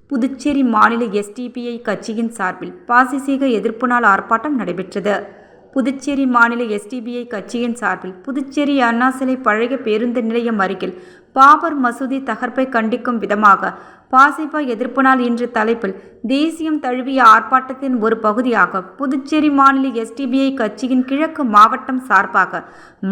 புதுச்சேரி மாநில எஸ்டிபிஐ கட்சியின் சார்பில் பாசிசீக எதிர்ப்பு நாள் ஆர்ப்பாட்டம் நடைபெற்றது. புதுச்சேரி மாநில எஸ்டிபிஐ கட்சியின் சார்பில் புதுச்சேரி அண்ணா சிலை பழைய பேருந்து நிலையம் அருகில் பாபர் மசூதி தகர்ப்பை கண்டிக்கும் விதமாக பாசிப எதிர்ப்பு நாள் என்ற தலைப்பில் தேசியம் தழுவிய ஆர்ப்பாட்டத்தின் ஒரு பகுதியாக புதுச்சேரி மாநில எஸ்டிபிஐ கட்சியின் கிழக்கு மாவட்டம் சார்பாக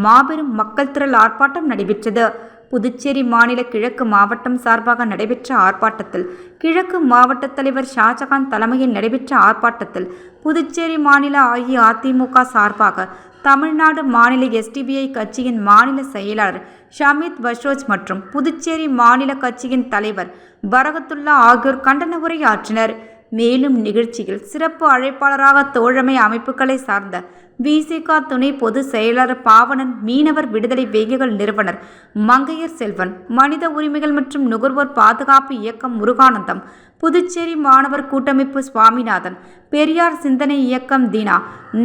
மாபெரும் மக்கள் திரள் ஆர்ப்பாட்டம் நடைபெற்றது. புதுச்சேரி மாநில கிழக்கு மாவட்டம் சார்பாக நடைபெற்ற ஆர்ப்பாட்டத்தில் கிழக்கு மாவட்ட தலைவர் ஷாஜகான் தலைமையில் நடைபெற்ற ஆர்ப்பாட்டத்தில் புதுச்சேரி மாநில அஇஅதிமுக சார்பாக தமிழ்நாடு மாநில எஸ்டிபிஐ கட்சியின் மாநில செயலாளர் ஷமீத் பஷோஜ் மற்றும் புதுச்சேரி மாநில கட்சியின் தலைவர் பரகத்துல்லா ஆகியோர் கண்டன உரை ஆற்றினர். மேலும் நிகழ்ச்சியில் சிறப்பு அழைப்பாளராக தோழமை அமைப்புகளை சார்ந்த விசிக துணை பொதுச் செயலாளர் பாவனன், மீனவர் விடுதலை வேகைகள் நிறுவனர் மங்கையர் செல்வன், மனித உரிமைகள் மற்றும் நுகர்வோர் பாதுகாப்பு இயக்கம் முருகானந்தம், புதுச்சேரி மாணவர் கூட்டமைப்பு சுவாமிநாதன், பெரியார் சிந்தனை இயக்கம் தீனா,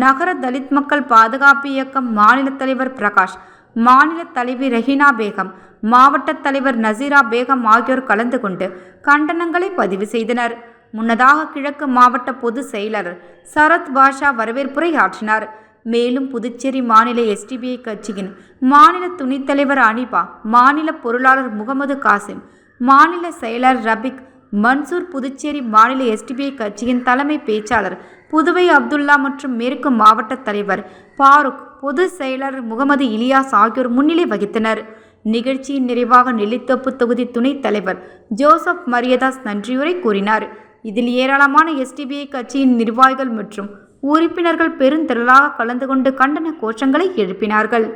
நகர தலித் மக்கள் பாதுகாப்பு இயக்கம் மாநில தலைவர் பிரகாஷ், மாநில தலைவி ரெஹினா பேகம், மாவட்ட தலைவர் நசீரா பேகம் ஆகியோர் கலந்து கொண்டு கண்டனங்களை பதிவு செய்தனர். முன்னதாக கிழக்கு மாவட்ட பொதுச் செயலாளர் சரத் பாஷா வரவேற்புரை ஆற்றினார். மேலும் புதுச்சேரி மாநில எஸ்டிபிஐ கட்சியின் மாநில துணைத் தலைவர் அனிபா, மாநில பொருளாளர் முகமது காசிம், மாநில செயலாளர் ரபிக் மன்சூர், புதுச்சேரி மாநில எஸ்டிபிஐ கட்சியின் தலைமை பேச்சாளர் புதுவை அப்துல்லா மற்றும் மேற்கு மாவட்ட தலைவர் பாருக், பொதுச் செயலாளர் முகமது இலியாஸ் ஆகியோர் முன்னிலை வகித்தனர். நிகழ்ச்சியின் நிறைவாக நெல்லித்தோப்பு தொகுதி துணைத் தலைவர் ஜோசப் மரியதாஸ் நன்றியுரை கூறினார். இதில் ஏராளமான எஸ்டிபிஐ கட்சியின் நிர்வாகிகள் மற்றும் உறுப்பினர்கள் பெருந்திரளாக கலந்து கொண்டு கண்டன கோஷங்களை எழுப்பினார்கள்.